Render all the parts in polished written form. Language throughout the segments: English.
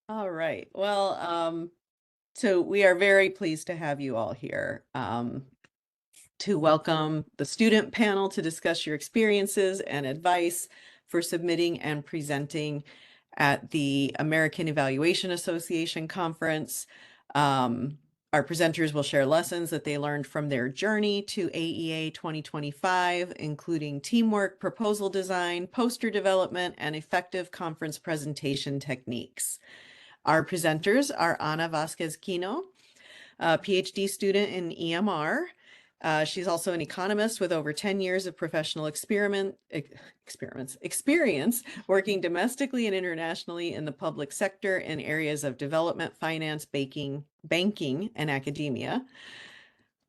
All right. Well, so we are very pleased to have you all here to welcome the student panel to discuss your experiences and advice for submitting and presenting at the American Evaluation Association conference. Our presenters will share lessons that they learned from their journey to AEA 2025, including teamwork, proposal design, poster development, and effective conference presentation techniques. Our presenters are Ana Vasquez-Quino, a PhD student in EMR. She's also an economist with over 10 years of professional experience working domestically and internationally in the public sector in areas of development, finance, banking, and academia.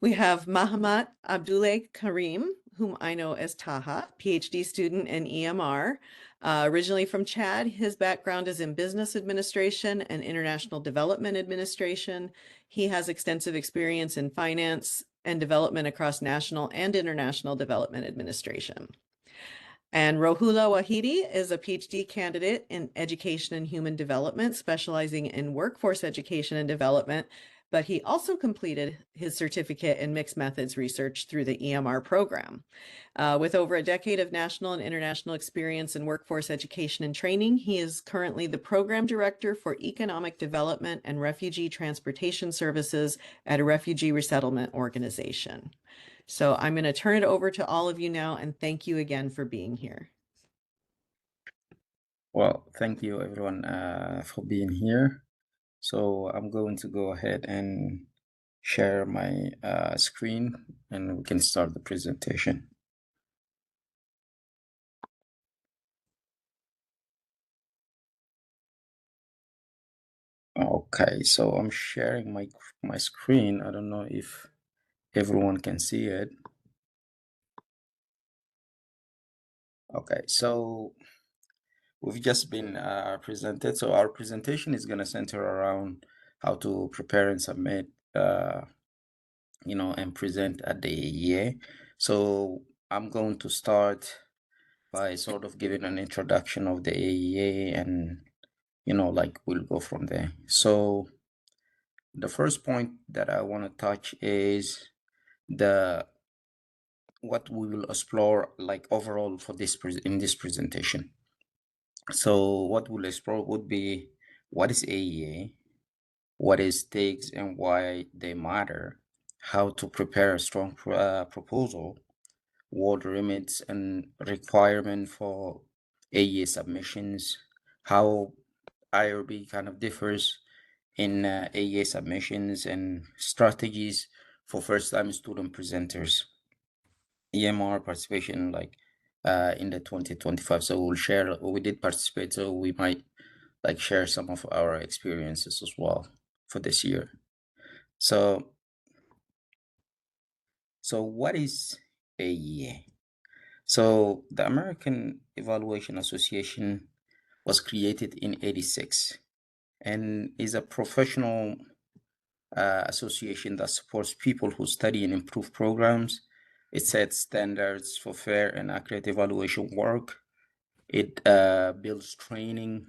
We have Mahamat Abdullah Karim, whom I know as Taha, PhD student in EMR. Originally from Chad, his background is in business administration and international development administration. He has extensive experience in finance and development across national and international development administration. And Rohula Wahidi is a PhD candidate in education and human development, specializing in workforce education and development, but he also completed his certificate in mixed methods research through the EMR program. With over a decade of national and international experience in workforce education and training, he is currently the program director for economic development and refugee transportation services at a refugee resettlement organization. So I'm going to turn it over to all of you now, and thank you again for being here. Well, thank you everyone for being here. So I'm going to go ahead and share my screen and we can start the presentation. Okay, so I'm sharing my screen. I don't know if everyone can see it. Okay, so we've just been presented. So our presentation is going to center around how to prepare and submit, and present at the AEA. So I'm going to start by sort of giving an introduction of the AEA and, we'll go from there. So the first point that I want to touch is what we will explore overall for in this presentation. So what we'll explore would be what is AEA, what is stakes and why they matter, how to prepare a strong proposal, word limits and requirement for AEA submissions, how IRB kind of differs in AEA submissions and strategies for first-time student presenters, EMR participation in the 2025. So we did participate, so we might share some of our experiences as well for this year. So what is AEA? So the American Evaluation Association was created in '86 and is a professional association that supports people who study and improve programs. It sets standards for fair and accurate evaluation work. It builds training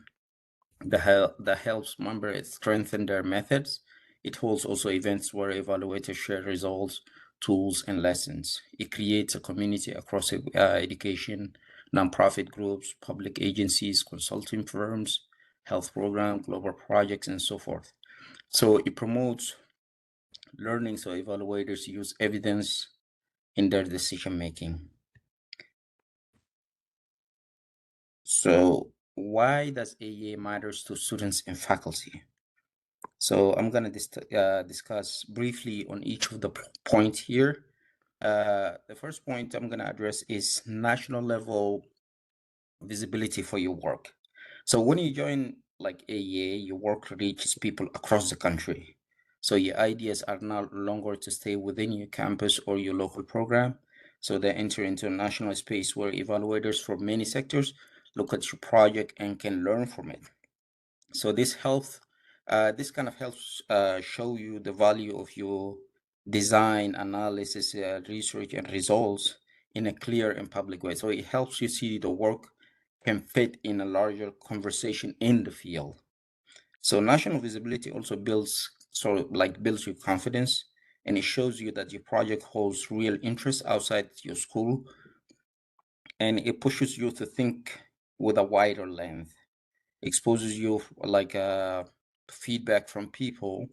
that helps members strengthen their methods. It holds also events where evaluators share results, tools, and lessons. It creates a community across education, nonprofit groups, public agencies, consulting firms, health programs, global projects, and so forth. So it promotes learning so evaluators use evidence in their decision making. So why does AEA matters to students and faculty? So I'm going to discuss briefly on each of the points here. The first point I'm going to address is national level visibility for your work. So when you join AEA, your work reaches people across the country. So your ideas are no longer to stay within your campus or your local program. So they enter into a national space where evaluators from many sectors look at your project and can learn from it. So this kind of helps show you the value of your design, analysis, research, and results in a clear and public way. So it helps you see the work can fit in a larger conversation in the field. So national visibility also builds your confidence, and it shows you that your project holds real interest outside your school, and it pushes you to think with a wider lens, exposes you feedback from people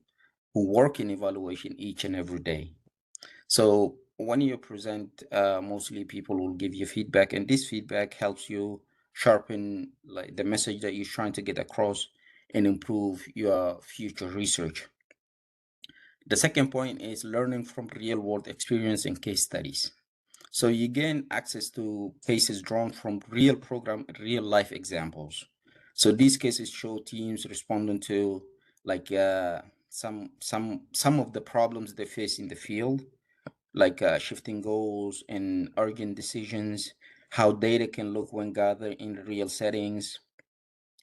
who work in evaluation each and every day. So when you present, mostly people will give you feedback, and this feedback helps you sharpen like the message that you're trying to get across and improve your future research. The second point is learning from real world experience and case studies. So you gain access to cases drawn from real life examples. So these cases show teams responding to some of the problems they face in the field, shifting goals and urgent decisions, how data can look when gathered in real settings,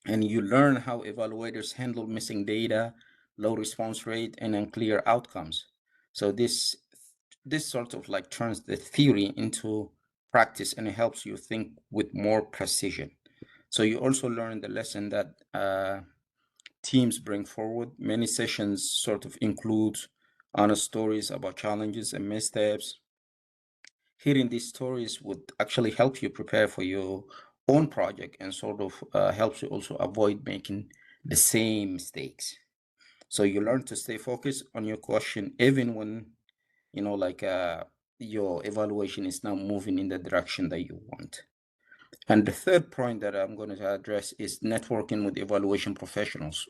and you learn how evaluators handle missing data, low response rate, and unclear outcomes. So this sort of like turns the theory into practice, and it helps you think with more precision. So you also learn the lesson that teams bring forward. Many sessions sort of include honest stories about challenges and missteps. Hearing these stories would actually help you prepare for your own project, and sort of helps you also avoid making the same mistakes. So you learn to stay focused on your question even when your evaluation is now moving in the direction that you want. And the third point that I'm going to address is networking with evaluation professionals.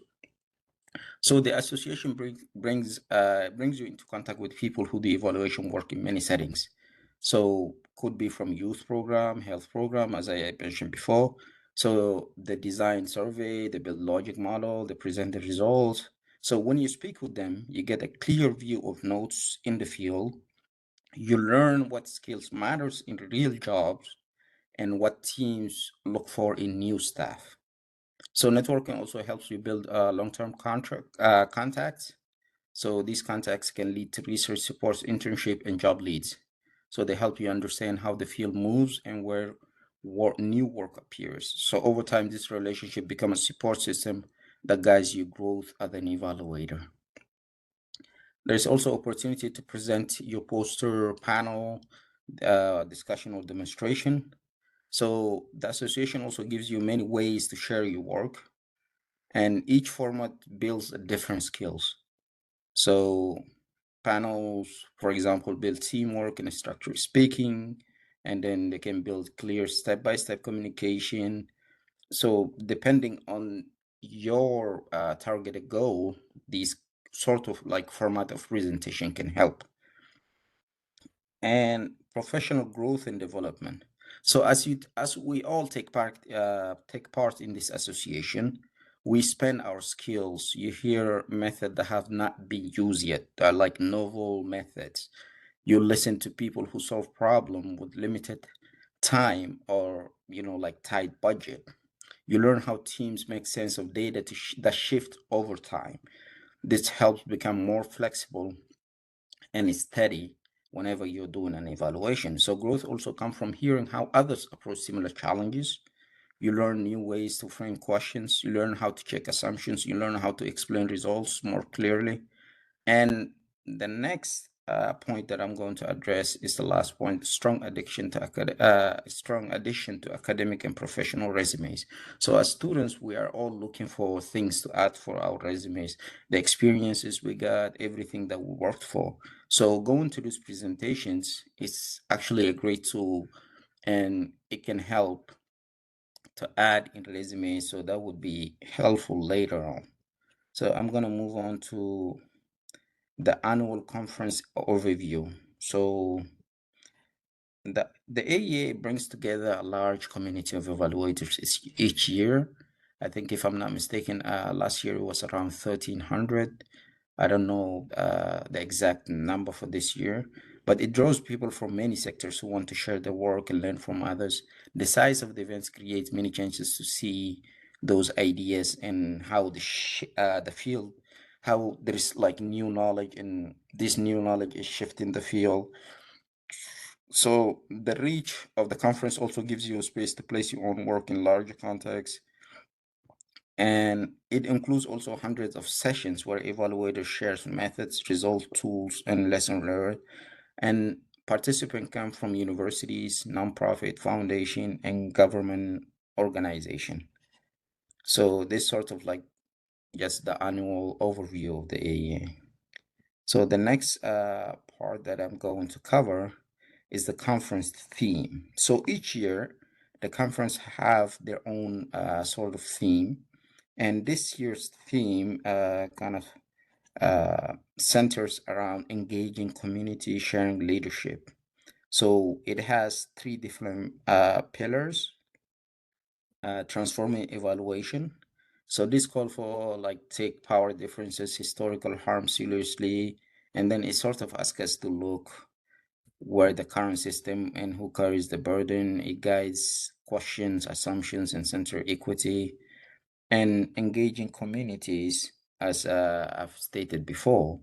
So the association brings you into contact with people who do evaluation work in many settings. So could be from youth program, health program, as I mentioned before. So they design survey, they build logic model, they present the results. So when you speak with them, you get a clear view of notes in the field. You learn what skills matters in real jobs and what teams look for in new staff. So networking also helps you build long-term contacts. So these contacts can lead to research supports, internship, and job leads. So they help you understand how the field moves and where new work appears. So over time, this relationship becomes a support system that guides your growth as an evaluator. There's also opportunity to present your poster, panel, discussion, or demonstration. So the association also gives you many ways to share your work, and each format builds a different skills. So panels, for example, build teamwork and structured speaking, and then they can build clear step-by-step communication. So depending on your targeted goal, these sort of like format of presentation can help. And professional growth and development. So as we all take part in this association, we spend our skills. You hear methods that have not been used yet, like novel methods. You listen to people who solve problem with limited time, or like tight budget. You learn how teams make sense of data that shift over time. This helps become more flexible and steady whenever you're doing an evaluation. So growth also comes from hearing how others approach similar challenges. You learn new ways to frame questions. You learn how to check assumptions. You learn how to explain results more clearly. And the next point that I'm going to address is the last point: strong addition to academic and professional resumes. So as students, we are all looking for things to add for our resumes, the experiences we got, everything that we worked for. So going to these presentations is actually a great tool, and it can help to add in resume. So that would be helpful later on. So I'm going to move on to the annual conference overview. So the AEA brings together a large community of evaluators each year. I think, if I'm not mistaken, last year it was around 1,300. I don't know the exact number for this year, but it draws people from many sectors who want to share their work and learn from others. The size of the events creates many chances to see those ideas and how the field, how there is like new knowledge, and this new knowledge is shifting the field. So the reach of the conference also gives you a space to place your own work in larger contexts. And it includes also hundreds of sessions where evaluators shares methods, result tools, and lesson learned. And participants come from universities, nonprofit, foundation, and government organization. So this sort of like just the annual overview of the AEA. So the next part that I'm going to cover is the conference theme. So each year, the conference have their own sort of theme, and this year's theme kind of centers around engaging community, sharing leadership. So it has three different pillars: transforming evaluation. So this call for like take power differences, historical harm seriously, and then it sort of asks us to look where the current system and who carries the burden. It guides questions, assumptions, and center equity and engaging communities, as I've stated before,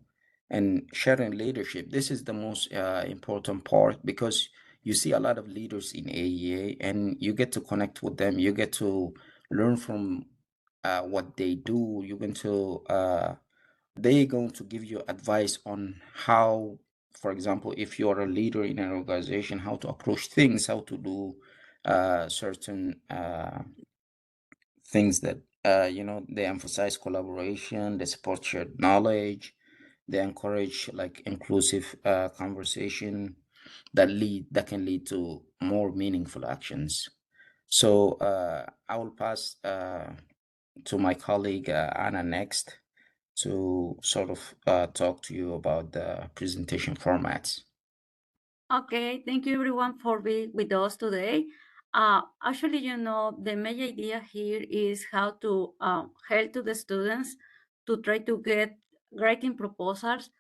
and sharing leadership. This is the most important part because you see a lot of leaders in AEA and you get to connect with them. You get to learn from what they do. You're going to they're going to give you advice on how, for example, if you're a leader in an organization, how to approach things, how to do certain things that they emphasize collaboration, they support shared knowledge, they encourage like inclusive conversation that can lead to more meaningful actions. So I will pass to my colleague Anna next to sort of talk to you about the presentation formats. Okay, thank you everyone for being with us today. Actually, the main idea here is how to help to the students to try to get writing proposals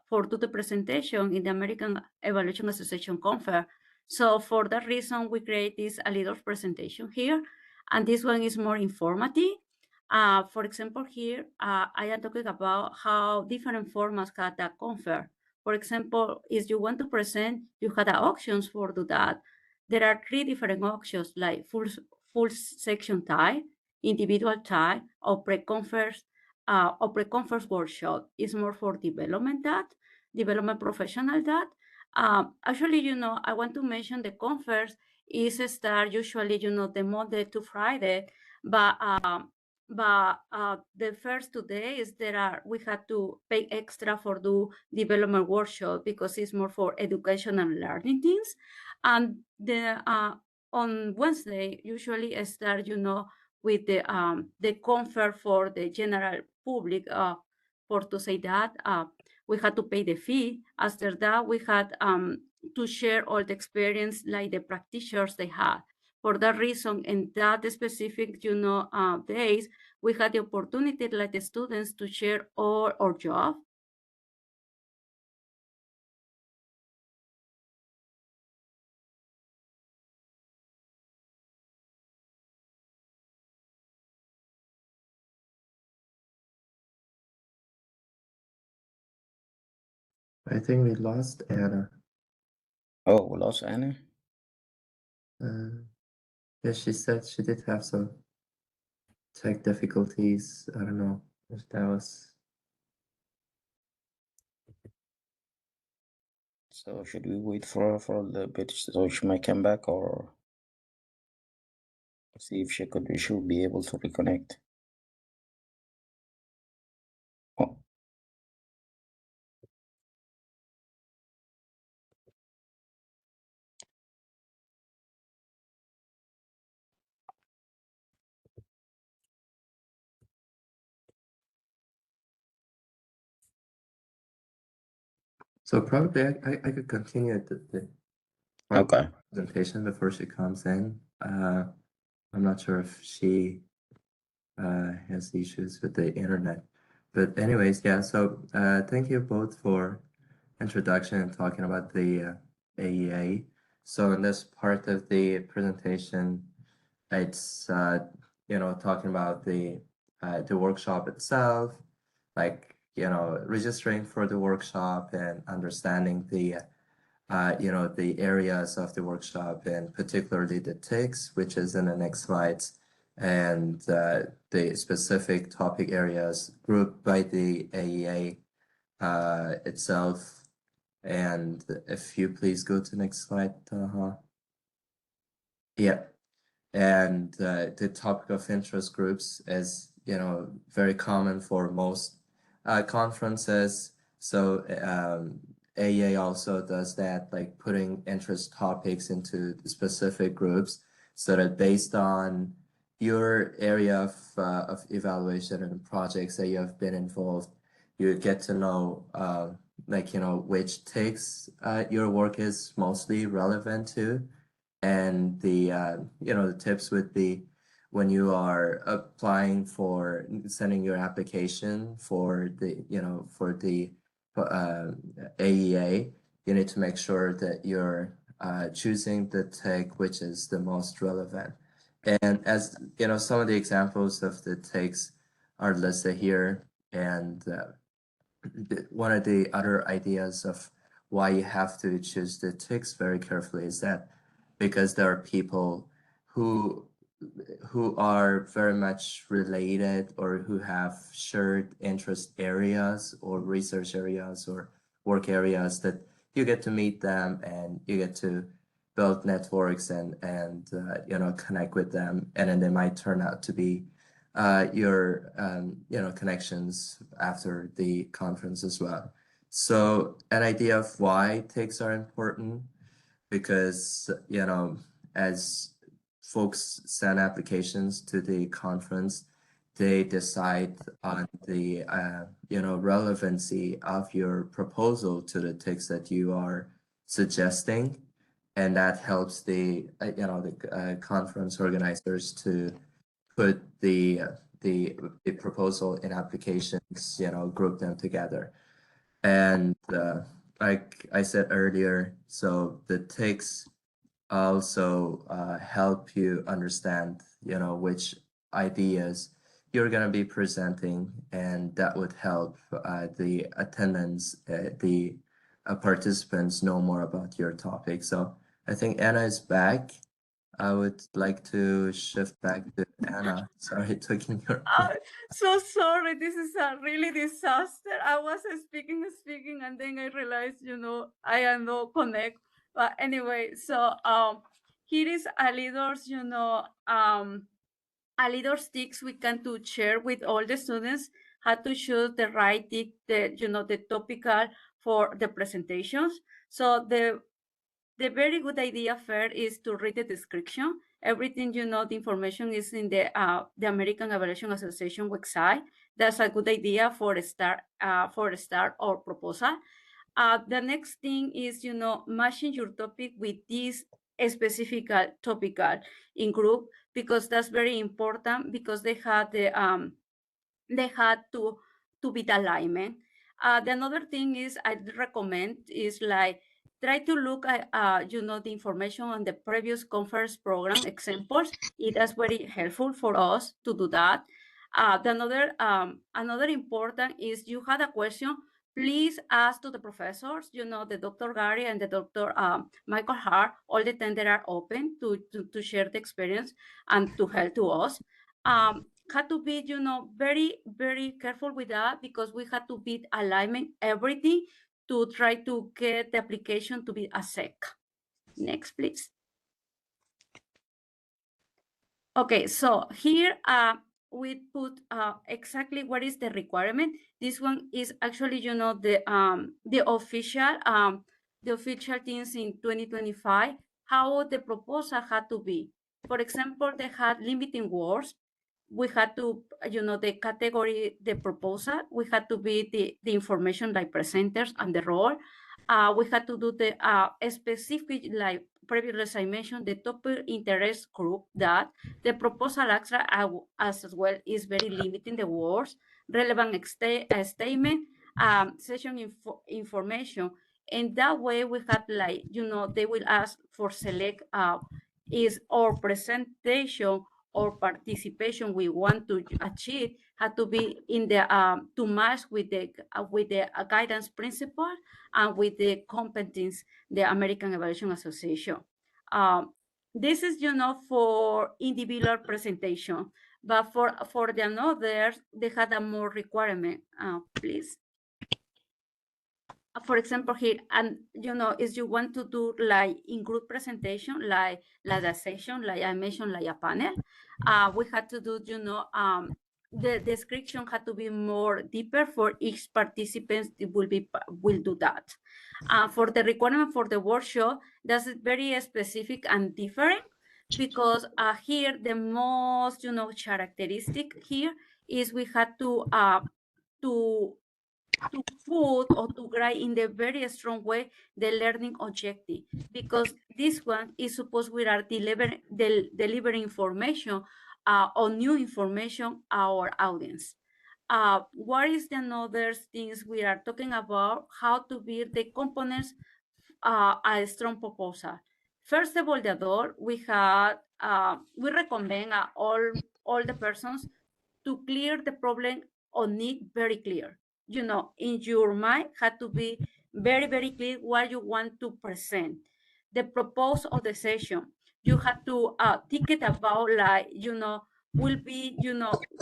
for do the presentation in the American Evaluation Association conference. So for that reason, we create this a leader presentation here, and this one is more informative. For example, here I am talking about how different formats got that conference. For example, if you want to present, you have the options for do that. There are three different options like full section type, individual type, or pre-conference workshop. Is more for development professional that. Actually, I want to mention the conference is start usually, the Monday to Friday, but the first 2 days we had to pay extra for do development workshop because it's more for education and learning things. And the on Wednesday usually I start with the conference for the general public. For to say that we had to pay the fee. After that we had to share all the experience like the practitioners they had. For that reason, in that specific days, we had the opportunity like the students to share all our job. I think we lost Anna. Oh, we lost Anna? Yeah, she said she did have some tech difficulties. I don't know if that was. So should we wait for a little bit so she might come back, or see if she will be able to reconnect? Oh, So probably I could continue the okay. presentation before she comes in. I'm not sure if she has issues with the internet. But anyways, yeah, so thank you both for introduction and talking about the AEA. So in this part of the presentation, it's talking about the workshop itself, like registering for the workshop and understanding the the areas of the workshop and particularly the ticks, which is in the next slides. and the specific topic areas grouped by the AEA itself. And if you please go to next slide, Taha. Yeah, and the topic of interest groups is, you know, very common for most conferences. So AEA also does that, like putting interest topics into the specific groups, so that based on your area of evaluation and projects that you have been involved, you get to know like, you know, which takes your work is mostly relevant to. And the you know, the tips would be, when you are applying for sending your application for the, you know, for the AEA, you need to make sure that you're choosing the take which is the most relevant. And as you know, some of the examples of the takes are listed here. And one of the other ideas of why you have to choose the ticks very carefully is that because there are people who are very much related, or who have shared interest areas or research areas or work areas, that you get to meet them and you get to build networks and you know, connect with them, and then they might turn out to be your you know, connections after the conference as well. So an idea of why takes are important, because, you know, as folks send applications to the conference, they decide on the you know, relevancy of your proposal to the ticks that you are suggesting, and that helps the you know, the conference organizers to put the proposal in applications, you know, group them together. And like I said earlier, so the ticks also help you understand, you know, which ideas you're going to be presenting, and that would help the attendants, the participants know more about your topic. So I think Anna is back. I would like to shift back to Anna. Sorry, taking your. So sorry, this is a really disaster. I was speaking, and then I realized, you know, I am no connect. But anyway, so here is a leaders, you know, a leader's tips we can to share with all the students how to choose the right tick, the, you know, the topical for the presentations. So the very good idea first is to read the description. Everything, you know, the information is in the American Evaluation Association website. That's a good idea for a start or proposal. The next thing is, you know, matching your topic with this specific topical in group, because that's very important, because they had to be the alignment. The another thing is I'd recommend is like try to look at you know, the information on the previous conference program examples. It is very helpful for us to do that. The another important is you had a question. Please ask to the professors, you know, the Dr. Gary and the Dr. Michael Hart. All the time they are open to share the experience and to help to us. Had to be, you know, very, very careful with that, because we had to be alignment everything to try to get the application to be a SEC. Next, please. Okay, so here we put exactly what is the requirement. This one is actually, you know, the official things in 2025, how the proposal had to be. For example, they had limiting words. We had to, you know, the category, the proposal, we had to be the information like presenters and the role. We had to do the specific, like previously as I mentioned, the topic interest group, that the proposal extra as well is very limiting the words, relevant statement, session information. And that way we had, like, you know, they will ask for select is our presentation or participation we want to achieve had to be in the to match with the guidance principle and with the competence the American Evaluation Association. this is, for individual presentation, but for the others, they had a more requirement. Please. For example, here, and if you want to do like in group presentation, like a session, like I mentioned, like a panel, we had to do, the description had to be more deeper for each participant. It will do that. For the requirement for the workshop, that's very specific and different, because here the most characteristic here is we had to put or to guide in the very strong way the learning objective, because this one is supposed we are delivering information or new information our audience. What is the other things we are talking about? How to build the components a strong proposal. First of all, the adult, we recommend all the persons to clear the problem or need very clear. In your mind had to be very, very clear what you want to present. The purpose of the session, you have to think it about, like, will be,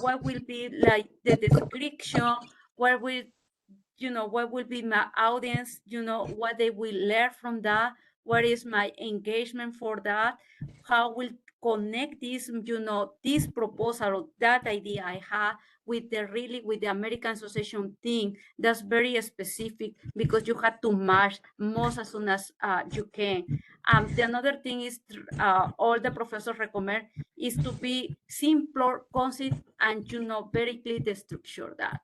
what will be like the description, what will be my audience, what they will learn from that, what is my engagement for that, how will connect this, this proposal or that idea I have with the American Association thing. That's very specific, because you have to match most as soon as you can. The another thing is, all the professors recommend is to be simpler, concise, and very clear the structure that.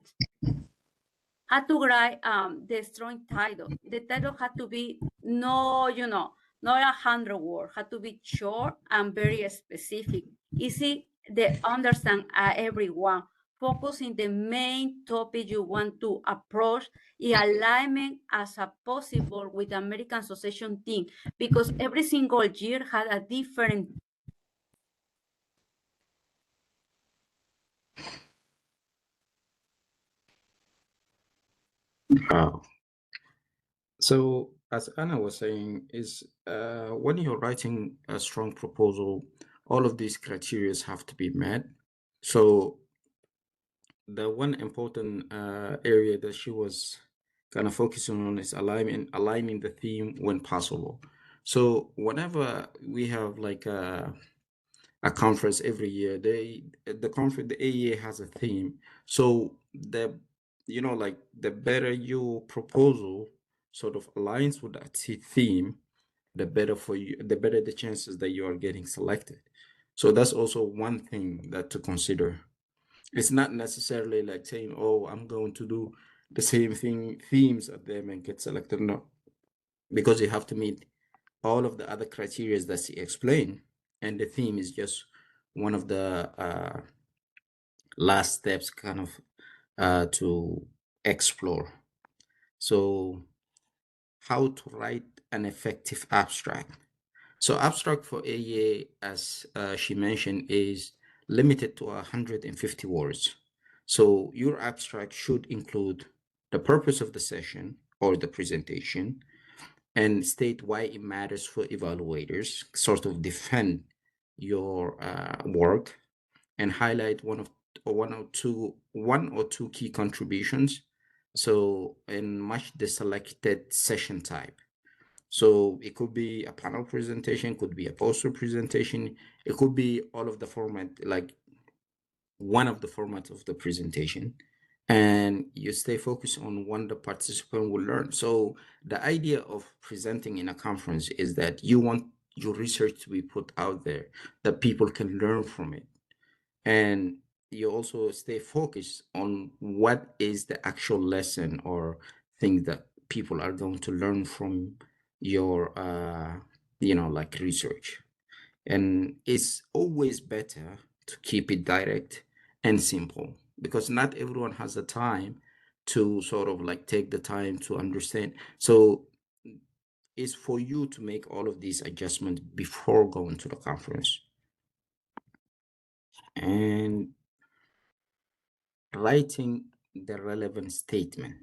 Had to write the strong title. The title had to be not 100 words, had to be short and very specific, easy to understand everyone. Focusing the main topic you want to approach, in alignment as a possible with the American Association team, because every single year had a different. Wow. So, as Anna was saying, is when you're writing a strong proposal, all of these criteria have to be met. So, the one important area that she was kind of focusing on is aligning the theme when possible. So, whenever we have like a conference every year, the AEA has a theme. So like the better your proposal sort of aligns with that theme, the better for you, the better the chances that you are getting selected. So that's also one thing that to consider. It's not necessarily like saying, oh, I'm going to do the same themes of them and get selected. No, because you have to meet all of the other criteria that she explained, and the theme is just one of the last steps kind of to explore. So how to write an effective abstract. So abstract for AEA, as she mentioned, is limited to 150 words. So your abstract should include the purpose of the session or the presentation, and state why it matters for evaluators, sort of defend your work, and highlight one or two key contributions. So, and match the selected session type. So it could be a panel presentation, could be a poster presentation, it could be all of the format, like one of the formats of the presentation, and you stay focused on what the participant will learn. So the idea of presenting in a conference is that you want your research to be put out there, that people can learn from it. And you also stay focused on what is the actual lesson or thing that people are going to learn from your like research. And it's always better to keep it direct and simple, because not everyone has the time to sort of like take the time to understand. So it's for you to make all of these adjustments before going to the conference. And writing the relevant statement.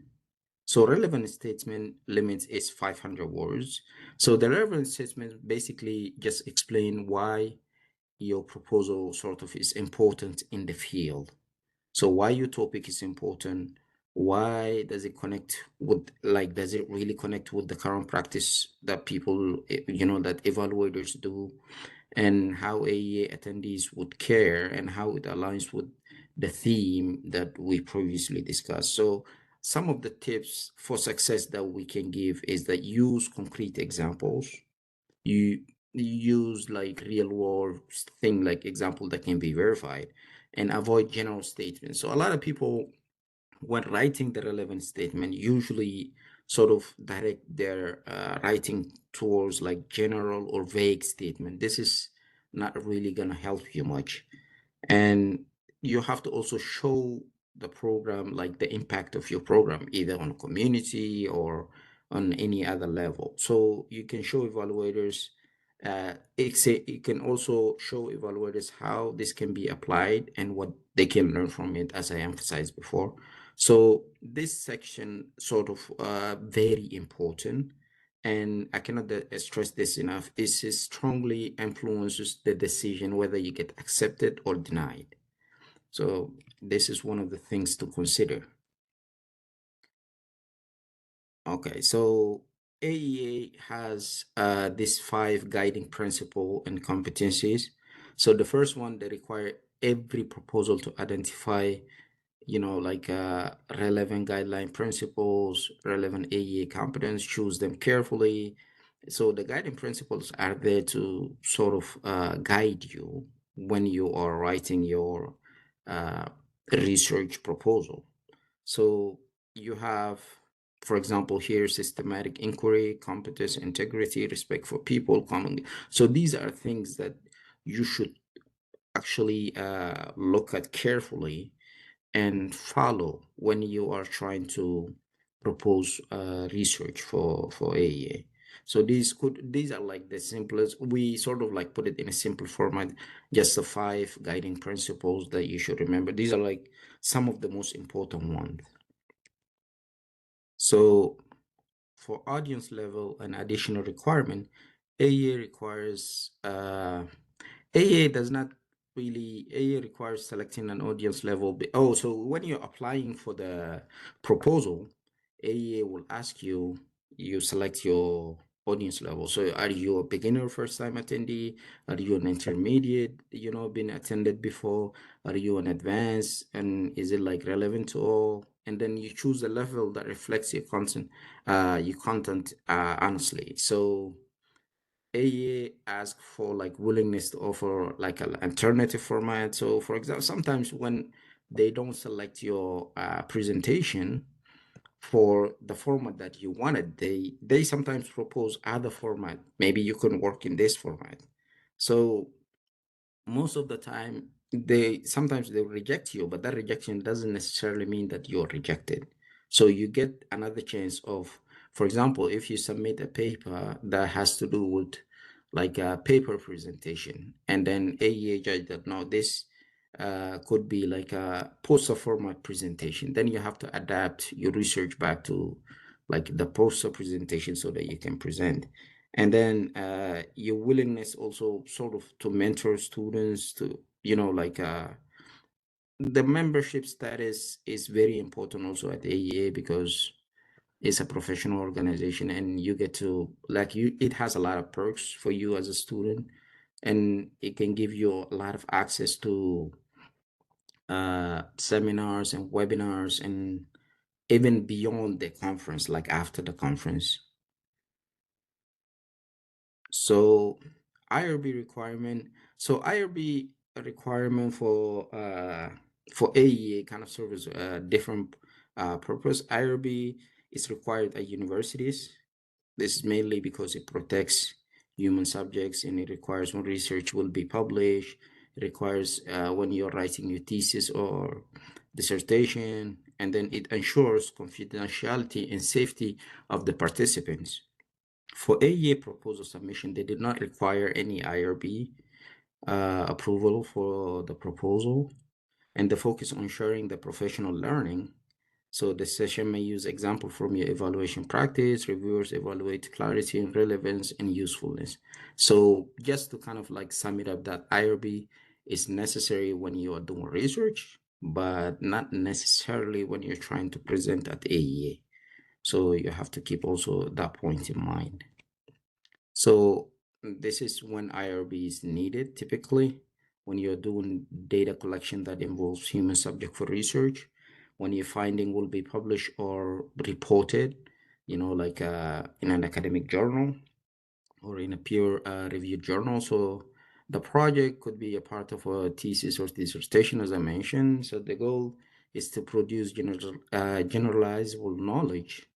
So relevant statement limit is 500 words. So the relevant statement basically just explain why your proposal sort of is important in the field. So why your topic is important, why does it connect with, like, does it really connect with the current practice that people, that evaluators do, and how AEA attendees would care and how it aligns with the theme that we previously discussed. So some of the tips for success that we can give is that use concrete examples. You use like real world thing, like example that can be verified, and avoid general statements. So a lot of people, when writing the relevant statement, usually sort of direct their writing towards like general or vague statement. This is not really going to help you much. And you have to also show the program, like the impact of your program, either on community or on any other level. So you can show evaluators, it can also show evaluators how this can be applied and what they can learn from it, as I emphasized before. So this section sort of very important, and I cannot stress this enough, is it strongly influences the decision whether you get accepted or denied. So this is one of the things to consider. Okay, so AEA has these 5 guiding principle and competencies. So the first one, they require every proposal to identify relevant guideline principles, relevant AEA competence, choose them carefully. So the guiding principles are there to sort of guide you when you are writing your uh, research proposal. So you have, for example, here, systematic inquiry, competence, integrity, respect for people, common. So these are things that you should actually look at carefully and follow when you are trying to propose research for AEA. So these are like the simplest. We sort of like put it in a simple format, just the 5 guiding principles that you should remember. These are like some of the most important ones. So for audience level and additional requirement, AEA requires AEA does not really, AEA requires selecting an audience level. Oh, so when you're applying for the proposal, AEA will ask you, you select your audience level. So are you a beginner, first time attendee? Are you an intermediate, been attended before? Are you an advanced? And is it like relevant to all? And then you choose a level that reflects your content, honestly. So AEA asks for like willingness to offer like an alternative format. So for example, sometimes when they don't select your presentation for the format that you wanted, they sometimes propose other format. Maybe you can work in this format. So most of the time, sometimes they reject you, but that rejection doesn't necessarily mean that you're rejected. So you get another chance of, for example, if you submit a paper that has to do with like a paper presentation, and then AEA judge that no, this could be like a poster format presentation, then you have to adapt your research back to like the poster presentation so that you can present. And then your willingness also sort of to mentor students to, the membership status is very important also at AEA, because it's a professional organization and you get to it has a lot of perks for you as a student, and it can give you a lot of access to seminars and webinars, and even beyond the conference, like after the conference. So IRB requirement. So IRB requirement for AEA kind of serves a different purpose. IRB is required at universities. This is mainly because it protects human subjects, and it requires when research will be published. It requires when you're writing your thesis or dissertation, and then it ensures confidentiality and safety of the participants. For AEA proposal submission, they did not require any IRB approval for the proposal, and the focus on ensuring the professional learning So the session may use example from your evaluation practice. Reviewers evaluate clarity and relevance and usefulness. So just to kind of like sum it up, that IRB is necessary when you are doing research, but not necessarily when you're trying to present at AEA. So you have to keep also that point in mind. So this is when IRB is needed, typically when you're doing data collection that involves human subject for research, when your finding will be published or reported, like in an academic journal or in a peer reviewed journal. So the project could be a part of a thesis or dissertation, as I mentioned. So the goal is to produce generalizable knowledge.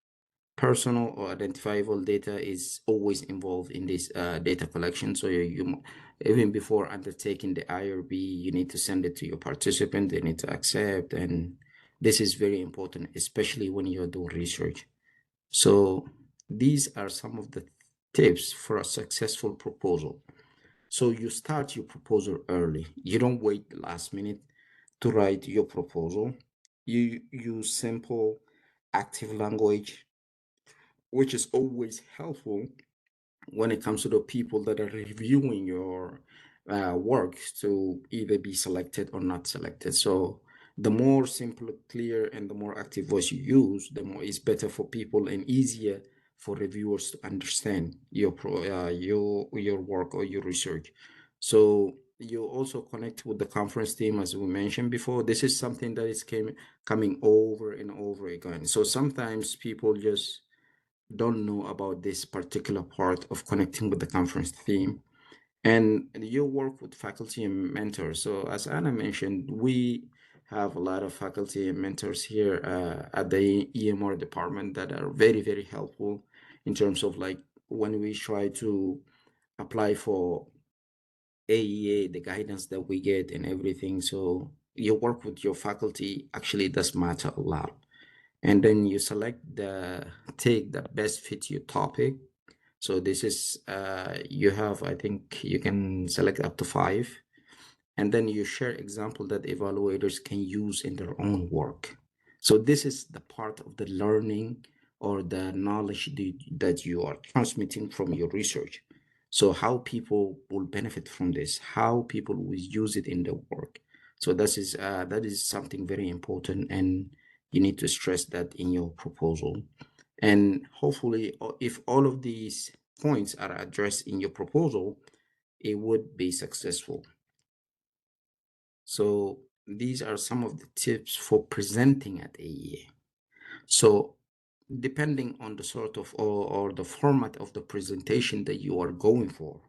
Personal or identifiable data is always involved in this data collection. So even before undertaking the IRB, you need to send it to your participant. They need to accept, and this is very important, especially when you're doing research. So these are some of the tips for a successful proposal. So you start your proposal early. You don't wait the last minute to write your proposal. You use simple, active language, which is always helpful when it comes to the people that are reviewing your work to either be selected or not selected. So the more simple, clear, and the more active voice you use, the more it's better for people and easier for reviewers to understand your work or your research. So you also connect with the conference team, as we mentioned before. This is something that is coming over and over again. So sometimes people just don't know about this particular part of connecting with the conference theme. And you work with faculty and mentors. So as Anna mentioned, we have a lot of faculty and mentors here at the EMR department that are very, very helpful in terms of like when we try to apply for AEA, the guidance that we get and everything. So your work with your faculty actually does matter a lot. And then you take the best fit your topic. So this is you have, I think you can select up to 5, and then you share example that evaluators can use in their own work. So this is the part of the learning or the knowledge that you are transmitting from your research. So how people will benefit from this, how people will use it in their work. So that is something very important, and you need to stress that in your proposal. And hopefully, if all of these points are addressed in your proposal, it would be successful. So these are some of the tips for presenting at AEA. So depending on the sort of or the format of the presentation that you are going for.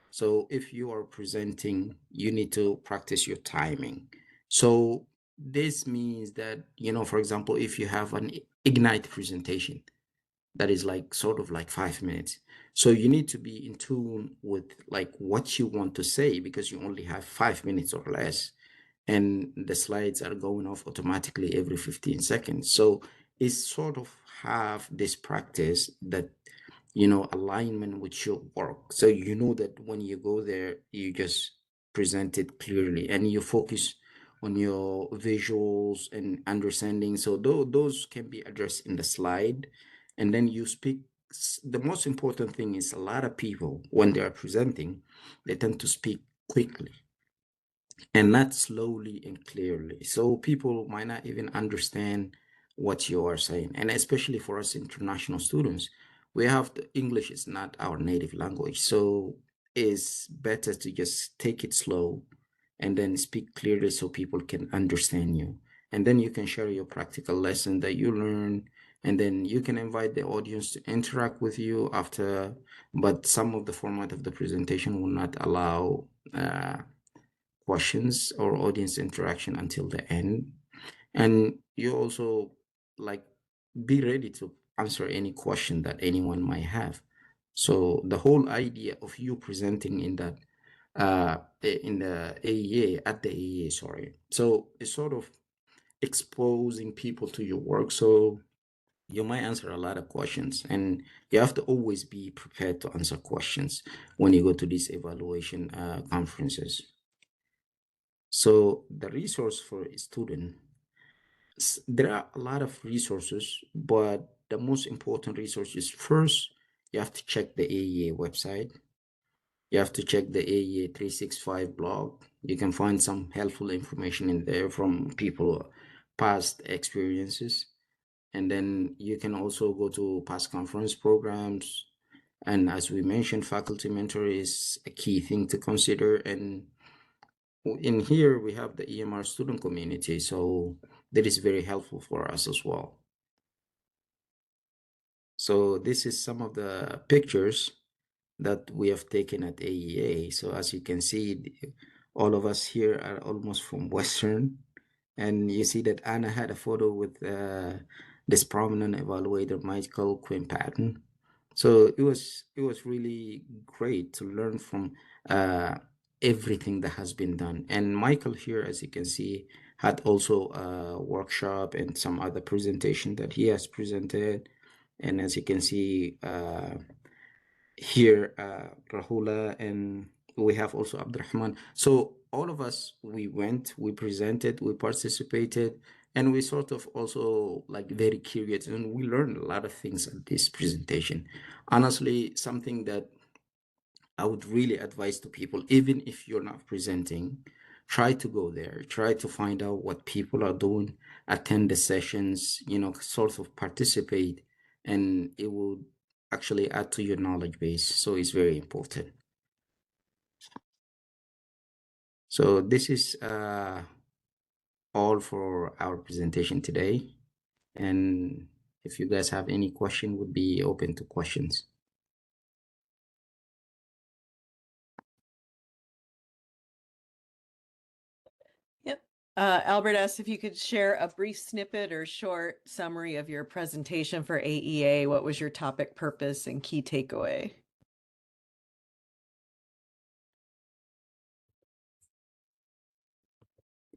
So if you are presenting, you need to practice your timing. So this means that, for example, if you have an Ignite presentation, that is like sort of like 5 minutes. So you need to be in tune with like what you want to say, because you only have 5 minutes or less, and the slides are going off automatically every 15 seconds. So it's sort of have this practice that, alignment with your work. So that when you go there, you just present it clearly and you focus on your visuals and understanding. So those can be addressed in the slide, and then you speak. The most important thing is a lot of people, when they are presenting, they tend to speak quickly and not slowly and clearly. So people might not even understand what you are saying. And especially for us international students, English is not our native language. So it's better to just take it slow and then speak clearly so people can understand you. And then you can share your practical lesson that you learn, and then you can invite the audience to interact with you after. But some of the format of the presentation will not allow questions or audience interaction until the end. And you also like be ready to answer any question that anyone might have. So the whole idea of you presenting in that in the AEA at the AEA, sorry. So it's sort of exposing people to your work. So you might answer a lot of questions, and you have to always be prepared to answer questions when you go to these evaluation conferences. So the resource for a student. there are a lot of resources, but the most important resource is first, you have to check the AEA website. You have to check the AEA 365 blog. You can find some helpful information in there from people past experiences. And then you can also go to past conference programs. And as we mentioned, faculty mentor is a key thing to consider. And in here, we have the EMR student community. So that is very helpful for us as well. So this is some of the pictures that we have taken at AEA. So as you can see, all of us here are almost from Western. And you see that Anna had a photo with this prominent evaluator, Michael Quinn Patton. So it was really great to learn from everything that has been done. And Michael here, as you can see, had also a workshop and some other presentation that he has presented. And as you can see here, Rahula, and we have also Abdurrahman. So all of us, we went, we presented, we participated, and we sort of also like very curious, and we learned a lot of things at this presentation. Honestly, something that I would really advise to people, even if you're not presenting, try to go there, try to find out what people are doing, attend the sessions, sort of participate, and it will actually add to your knowledge base. So it's very important. So this is all for our presentation today. And if you guys have any question, would be open to questions. Yep. Albert asked if you could share a brief snippet or short summary of your presentation for AEA. What was your topic, purpose, and key takeaway?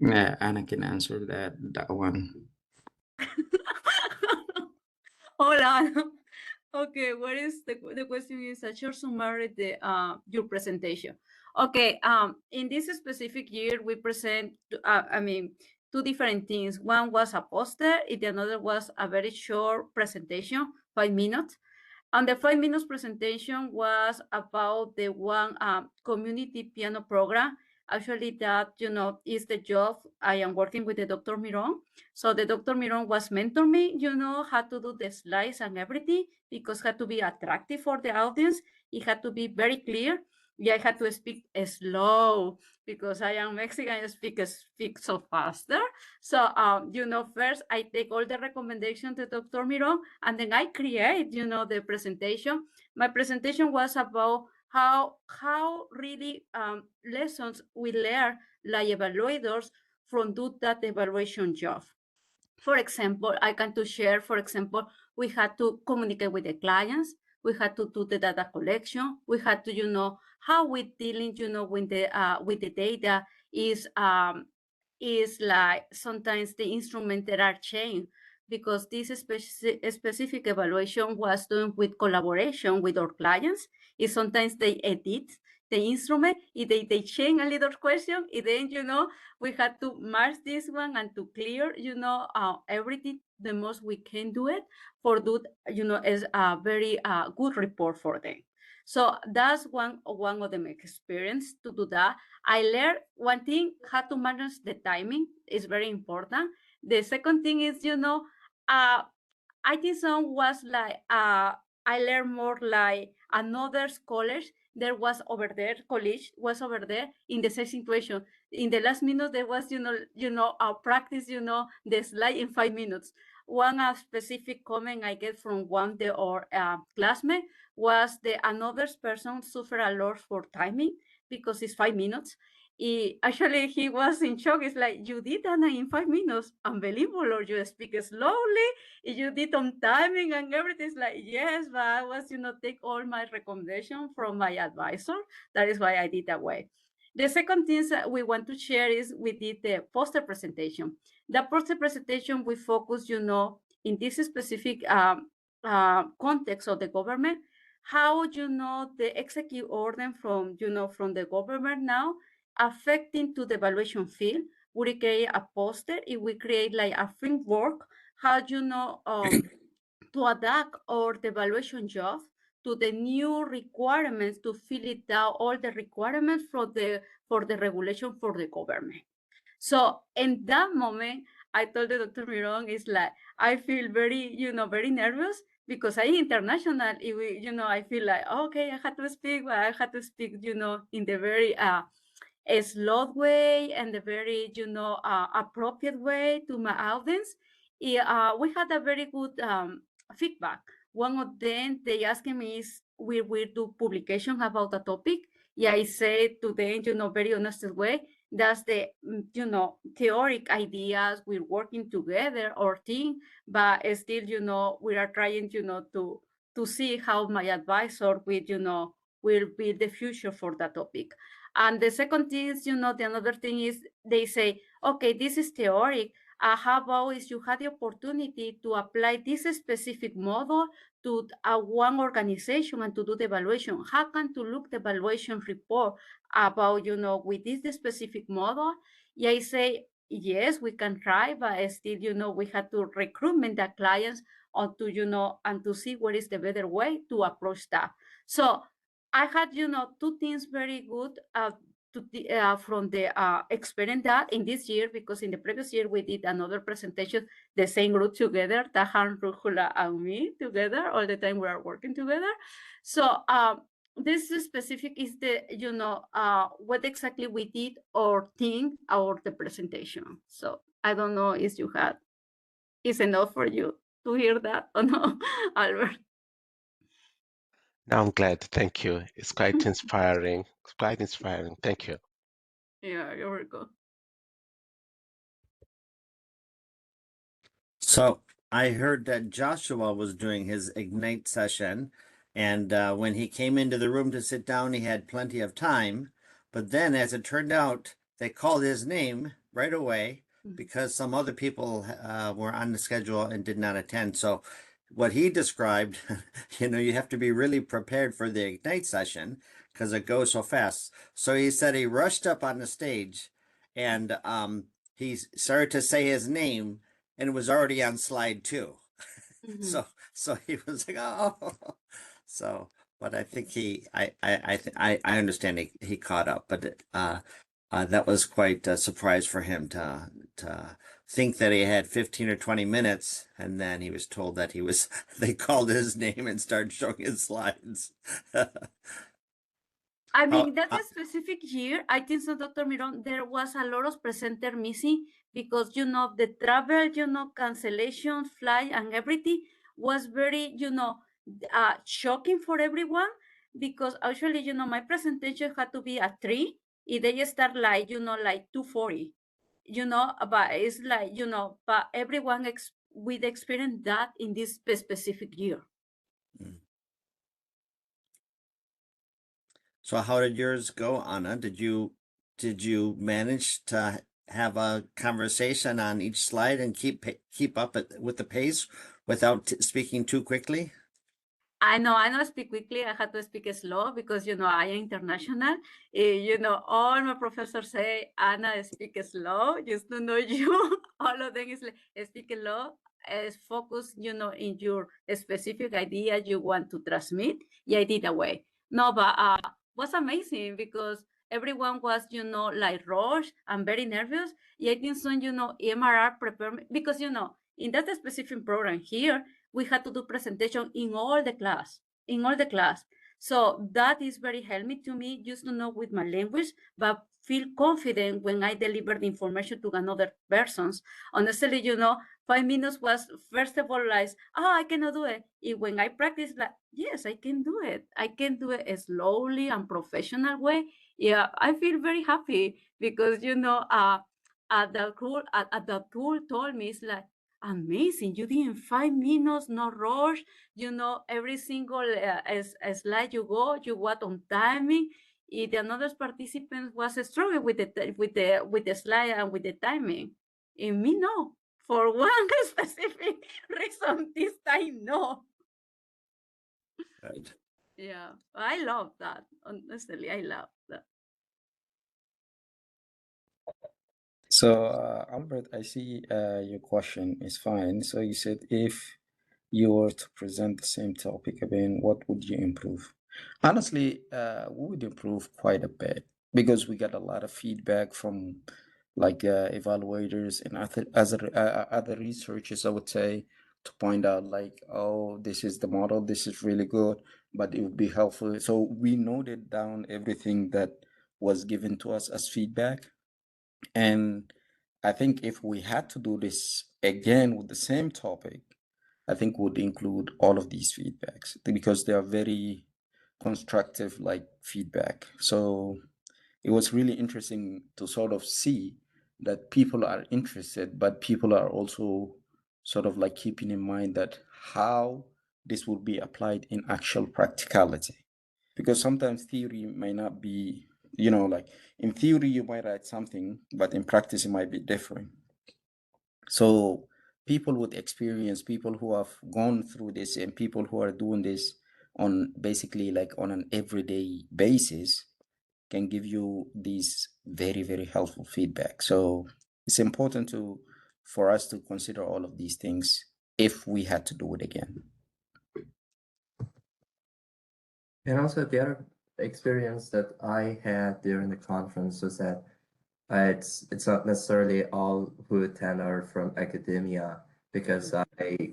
Yeah, Anna can answer that one. Hola. Okay, what is the question is a short summary the your presentation. Okay, in this specific year we present two different things. One was a poster, and the another was a very short presentation, 5 minutes. And the 5 minutes presentation was about the one community piano program. Actually, that, is the job I am working with the Dr. Miron. So the Dr. Miron was mentoring me, how to do the slides and everything, because it had to be attractive for the audience. It had to be very clear. Yeah, I had to speak slow because I am Mexican, I speak so faster. So, first I take all the recommendations to Dr. Miron, and then I create, the presentation. My presentation was about how really lessons we learn like evaluators from do that evaluation job. For example, I can to share, for example, we had to communicate with the clients. We had to do the data collection. We had to, how we dealing, with the data is like sometimes the instruments that are changed because this specific evaluation was done with collaboration with our clients. Is sometimes they edit the instrument, if they change a little question, and then, we had to mark this one and to clear, everything the most we can do it for do, as a very good report for them. So that's one of the experience to do that. I learned one thing, how to manage the timing is very important. The second thing is, I think some was like, I learned more like another college there was over there, college was over there in the same situation. In the last minute, there was, our practice, the slide in 5 minutes. One specific comment I get from one of our classmate was the another person suffer a lot for timing because it's 5 minutes. Actually, he was in shock. It's like, you did that in 5 minutes, unbelievable, or you speak slowly, you did on timing and everything. It's like, yes, but I was, take all my recommendation from my advisor. That is why I did that way. The second thing that we want to share is we did the poster presentation. The poster presentation, we focus, in this specific context of the government, how, the executive order from, from the government now affecting to the evaluation field, we create a poster, if we create like a framework, how to adapt our evaluation job to the new requirements, to fill it out all the requirements for the regulation for the government. So in that moment, I told the Dr. Miron, it's like, I feel very, very nervous because I'm international. I feel like, okay, I had to speak, but I had to speak, in the very a slow way and a very, appropriate way to my audience. We had a very good feedback. One of them, they asked me is, we will do publication about a topic. Yeah, I say to them, very honest way, that's the, theoric ideas, we're working together, our team, but still, we are trying, to see how my advisor will be the future for that topic. And the second thing is, the another thing is they say, okay, this is theoric. How about if you had the opportunity to apply this specific model to one organization and to do the evaluation? How can to look the evaluation report about, with this specific model? Yeah, I say, yes, we can try, but still, we have to recruitment the clients or to, and to see what is the better way to approach that. So I had, two things very good from the experience that in this year, because in the previous year we did another presentation, the same group together, Tahan, Ruhula, and me together, all the time we are working together. So this specific is the, what exactly we did or think or the presentation. So I don't know if you had, is enough for you to hear that or no, Albert? No, I'm glad. Thank you. It's quite inspiring. It's quite inspiring. Thank you. Yeah, you're welcome. So I heard that Joshua was doing his Ignite session, and when he came into the room to sit down, he had plenty of time. But then, as it turned out, they called his name right away because some other people were on the schedule and did not attend. So what he described, you have to be really prepared for the Ignite session because it goes so fast. So he said he rushed up on the stage and he started to say his name and it was already on slide 2. So he was like, oh, so, but I think I understand he caught up, but that was quite a surprise for him to think that he had 15 or 20 minutes, and then he was told that they called his name and started showing his slides. I mean, that specific year, I think so, Dr. Miron, there was a lot of presenter missing because, the travel, cancellation, flight and everything was very, shocking for everyone because actually, my presentation had to be at 3. If they start like, like 2:40, but it's like, but everyone with experience that in this specific year. So how did yours go, Anna? Did you manage to have a conversation on each slide and keep up with the pace without speaking too quickly? I know speak quickly. I had to speak slow because, I am international. All my professors say, Anna, speak slow, just to know you. All of them is like, speak slow, focus, in your specific idea you want to transmit. Yeah, I did that way. No, but was amazing because everyone was, like rushed and very nervous. Yeah, I think so, EMR prepared me because, in that specific program here, we had to do presentation in all the class. So that is very helpful to me, just to know with my language, but feel confident when I deliver the information to another persons. Honestly, 5 minutes was first of all like, oh, I cannot do it. When I practice, like, yes, I can do it. I can do it slowly and professional way. Yeah, I feel very happy because, the tool told me, it's like, amazing. You did in 5 minutes, no rush. Every single slide you got on timing. The another participant was struggling with the slide and with the timing. And me, no. For one specific reason, this time, no. Good. Yeah, I love that. Honestly, I love that. So, Albert, I see your question is fine. So you said if you were to present the same topic again, what would you improve? Honestly, we would improve quite a bit because we got a lot of feedback from like evaluators and other researchers, I would say, to point out like, oh, this is the model, this is really good, but it would be helpful. So we noted down everything that was given to us as feedback. And I think if we had to do this again with the same topic, I think would include all of these feedbacks because they are very constructive like feedback. So it was really interesting to sort of see that people are interested, but people are also sort of like keeping in mind that how this would be applied in actual practicality. Because sometimes theory may not be, like in theory you might write something, but in practice it might be different. So people with experience, people who have gone through this, and people who are doing this on basically like on an everyday basis can give you these very, very helpful feedback. So it's important for us to consider all of these things if we had to do it again. And also the other experience that I had during the conference was that it's not necessarily all who attend are from academia, because I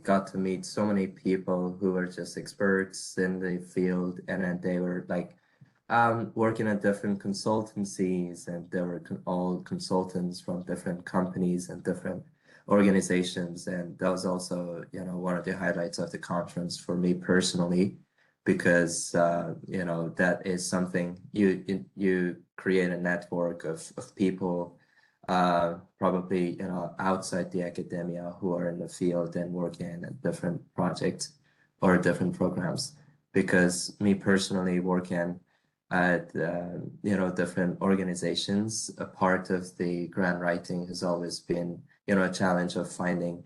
got to meet so many people who were just experts in the field, and then they were like working at different consultancies, and they were all consultants from different companies and different organizations. And that was also, one of the highlights of the conference for me personally, because that is something you create a network of people probably outside the academia who are in the field and working at different projects or different programs. Because me personally working at different organizations, a part of the grant writing has always been a challenge of finding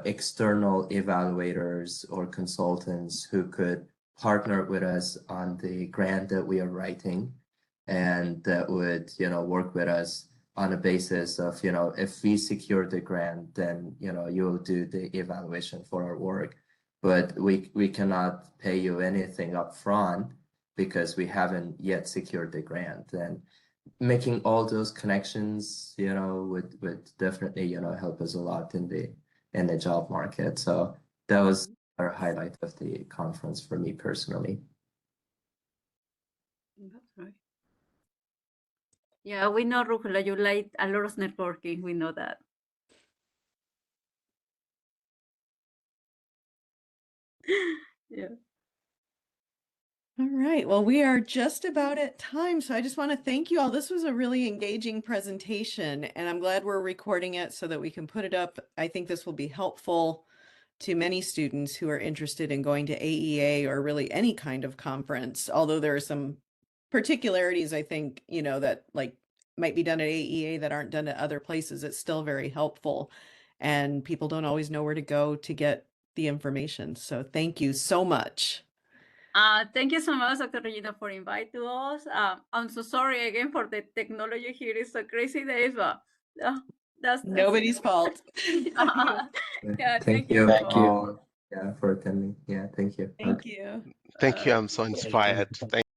external evaluators or consultants who could partner with us on the grant that we are writing, and that would work with us on a basis of if we secure the grant, then you'll do the evaluation for our work, but we cannot pay you anything up front because we haven't yet secured the grant. And making all those connections would definitely help us a lot in the job market. So that was our highlight of the conference for me personally. That's right. Yeah, we know, Rujula, you like a lot of networking. We know that. Yeah. All right. Well, we are just about at time. So I just want to thank you all. This was a really engaging presentation, and I'm glad we're recording it so that we can put it up. I think this will be helpful to many students who are interested in going to AEA or really any kind of conference, although there are some particularities, I think, that like might be done at AEA that aren't done at other places. It's still very helpful, and people don't always know where to go to get the information. So thank you so much. Thank you so much, Dr. Regina, for inviting us. I'm so sorry again for the technology here. It's so crazy days, but that's Nobody's fault. Yeah, Thank you Thank you. all, for attending. Yeah, thank you. Thank you. Thank you. I'm so inspired. Thank